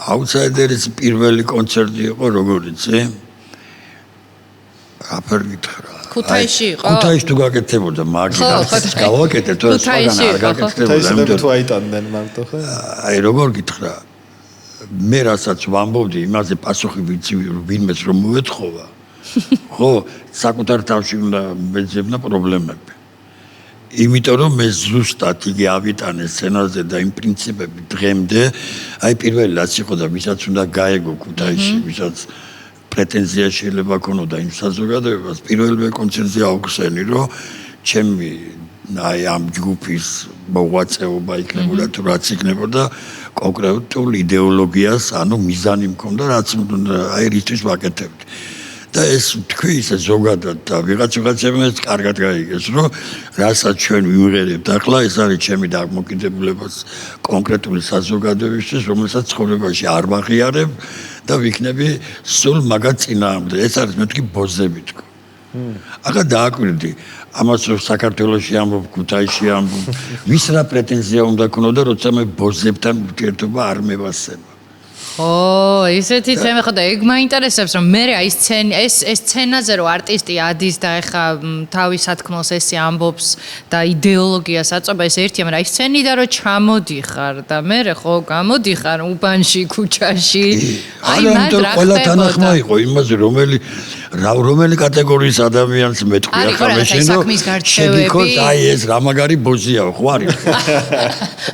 აუთსაიდერის პირველი კონცერტი იყო როგორ იცი? აფერ გითხრა. ქუთაისში იყო? ქუთაისში თუ გაკეთებოდა, მაგის გავაკეთე, თორე სხვაგან არ გაკეთებოდა. ამიტომ თუ აიტანდნენ მარტო ხო? აი როგორ გითხრა? მე რასაც ვამბობდი, იმაზე პასუხი ვიცი ვინმეს რომ მოეთხოვა. ხო, საკუთარ თავში უნდა მეძებნა პრობლემები. იმიტომ რომ მე ზუსტად იგი ავიტანე სცენაზე და იმ პრინციპები დღემდე, აი პირველი რაც იყო და ვისაც უნდა გაეგო ქუთაისში, ვისაც პრეტენზია შეიძლება ქონოდა იმ საზოგადოებას, პირველივე კონცერტზე აუხსენი, რომ ჩემი აი ამ ჯგუფის მოღვაწეობა იქნებოდა თუ რაც იქნებოდა კონკრეტულ იდეოლოგიას, ანუ მიზანი მქონდა, რაც აი რისთვის ვაკეთებდი. და ეს თქვი ისე ზოგადად და ვიღაცებმა ეს კარგად გაიგეს, რომ რასაც ჩვენ ვიმღერებთ ახლა, ეს არის ჩემი დამოკიდებულებას კონკრეტული საზოგადოებისთვის, რომელსაც ცხოვრებაში არ ვაღიარებ და ვიქნები სულ მაგათ წინააღმდეგ. ეს არის მეთქი ბოზები თქო. ახლა დააკვირდი, ამას რომ საქართველოში ამბობ, ქუთაისში ამბობ, ვის რა პრეტენზია უნდა ქონოდა, როცა მე ბოზებთან ურთიერთობა არ მევასება. ო, ისეთი თემა ხო და ეგ მაინტერესებს რომ მე აი ეს სცენაზე რომ არტისტი ადის და ეხა თავის სათქმელს ესე ამბობს და იდეოლოგიას აწובה ეს ერთია, მაგრამ აი სცენიდან რომ ჩამოდიხარ და მე ხო გამოდიხარ უბანში, ქუჩაში. აი მაგ რა ყველა თანახმა იყო იმაზე რომელი კატეგორიის ადამიანს მეტყვი ახლა მე შენ რომ შეგიქოთ აი ეს რა მაგარი ბოზია ხო არის